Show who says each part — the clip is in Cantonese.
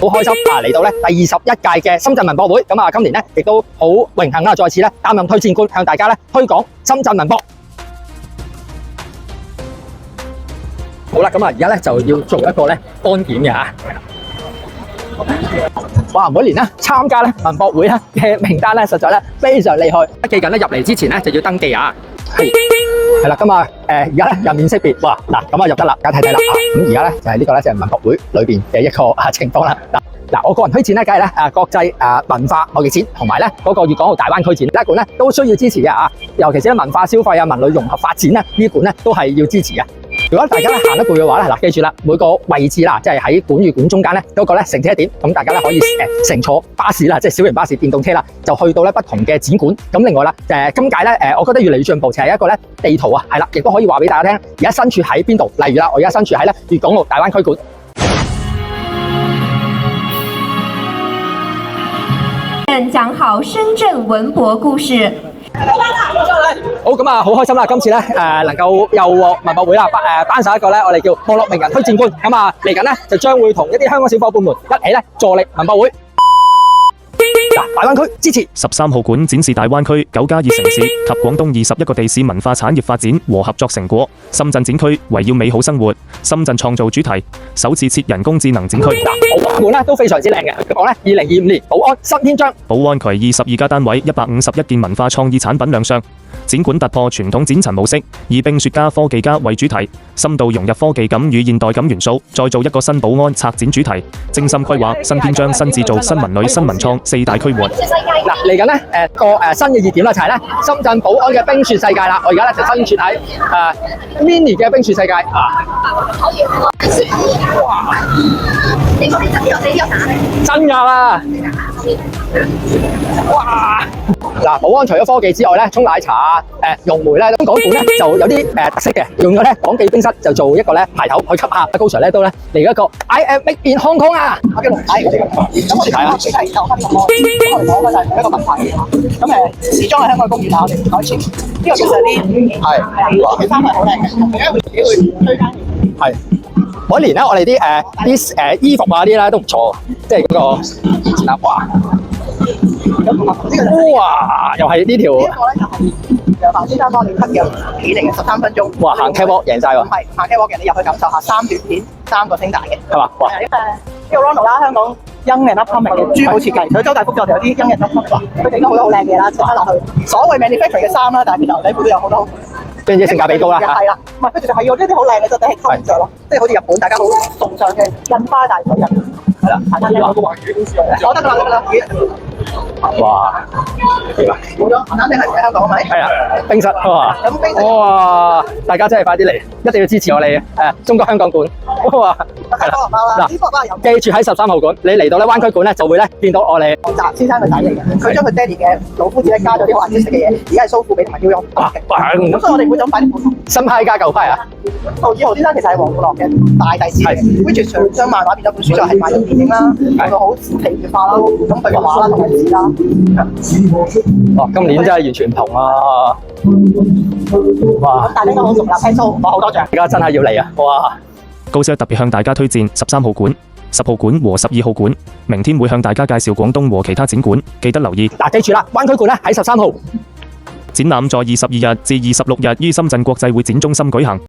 Speaker 1: 好開心嚟到咧第21屆嘅深圳文博會，咁今年咧亦都好榮幸再次咧擔任推薦官，向大家咧推廣深圳文博。好啦，咁而家咧就要做一個咧安檢嘅嚇。哇！每年咧參加咧文博會咧嘅名單咧，實在咧非常厲害。記緊咧入嚟之前咧就要登記啊。係啦，咁而家咧人面識別，哇嗱，咁入得啦，大家睇睇啦。咁而家咧就係呢個咧就係文博會裏邊嘅一個情況啦。嗱，我個人推薦咧，梗係咧國際文化貿易展同埋咧嗰個粵港澳大灣區展呢一館咧都需要支持嘅啊。尤其是咧文化消費啊、文旅融合發展咧呢館咧都係要支持嘅。如果大家行得攰嘅話咧，嗱，記住啦，每個位置啦，即係喺館與館中間咧嗰個咧乘車點，咁大家咧可以乘坐巴士啦，即係小型巴士、電動車啦，就去到咧不同嘅展館。咁另外啦，今屆咧我覺得越嚟越進步，就係一個咧地圖啊，係啦，亦都可以話俾大家聽，而家身處喺邊度。例如啦，我而家身處喺咧粵港澳大灣區館。
Speaker 2: 講好深圳文博故事。
Speaker 1: 好，咁好開心啦！今次咧能夠又獲文博會啦頒授一個咧我哋叫網絡名人推薦官。咁嚟緊咧就將會同一啲香港小夥伴們一起咧助力文博會。大灣區支持
Speaker 3: 13號館展示大灣區9+2城市及廣東21個地市文化產業發展和合作成果。深圳展區圍繞美好生活，深圳創造主題，首次設人工智能展區。
Speaker 1: 保安館咧都非常之靚嘅，佢講咧2025年保安新篇章。
Speaker 3: 寶安區22家單位151件文化創意產品亮相。展館突破傳統展陳模式，以冰雪加科技加為主題，深度融入科技感與現代感元素，再造一個新保安策展主題，精心規劃新篇章、新製造、新文旅、新文創4大區域。
Speaker 1: 嗱，嚟緊咧個新嘅熱點啦，就係咧深圳寶安嘅冰雪世界啦。我而家咧就身處喺mini 嘅冰雪世界啊！哇！真㗎啦！哇！嗱，寶安除咗科技之外咧，沖奶茶啊、溶煤咧，咁港館咧就有啲特色嘅，用咗咧港記冰室就做一個咧排頭去吸下。高 Sir 咧都咧嚟一個 I am made in Hong Kong 啊！我嘅龍仔，咁我哋睇下，其實係就翻咁多，咁我哋講嘅就係一個文化嘅嘢。咁時裝係香港嘅公園啊，我哋改前呢個其實啲係衫係好靚嘅，大家會自己去推介。係。每年咧，我哋啲衣服啊啲咧都唔錯，即係嗰個展覽畫。哇！又係呢條。呢個咧就係由范先生幫你 cut 嘅起嚟嘅13分鐘。哇！行 catwalk 贏晒喎。係行 catwalk 嘅，你入去感受下3短片3個聲大嘅。係嘛？哇！呢個 Ronald 啦，香港 Young and Upcoming 嘅珠寶設計，所以周大福我哋有啲 Young and Upcoming，佢整咗好多好靚嘅啦，切翻落去。所謂 manufacturing 嘅衫啦，但係牛仔褲都有好多。跟住性價比高啦，係啦，唔係佢就係要呢啲好靚嘅質地係溝着咯，即係好似日本大家好崇尚嘅印花大水印，係啦，簡單啲講個華語公司嚟，我得㗎啦，得㗎啦。哇！點啊？冇咗，簡單啲係香港咪？係啊，冰室哇！咁冰室哇！大家真係快啲嚟，一定要支持我哋中國香港館哇！係啦，嗱，記住喺13號館，你嚟到咧灣區館咧就會咧見到我哋澤先生嘅仔嚟嘅，佢將佢爹哋嘅老夫子咧加咗啲好顏色嘅嘢，而家係蘇富比同埋雕庸。咁所以我哋會想快啲補充。新派加舊派啊！陶子豪先生其實係黃富樂嘅大弟子嚟 ，which 將漫畫變咗本書，就係賣咗電影啦，係個好戲劇化啦，咁對畫啦同埋字啦。哇！今年真係完全唔同啊！哇！咁大家都好熟啦，聽蘇，我好多謝。而家真係要嚟啊！哇！
Speaker 3: 高 Sir 特別向大家推薦13號館、10號館和12號館，明天會向大家介紹廣東和其他展館，記得留意。
Speaker 1: 嗱，記住啦，灣區館咧喺13號。
Speaker 3: 展覽在22日至26日於深圳國際會展中心舉行。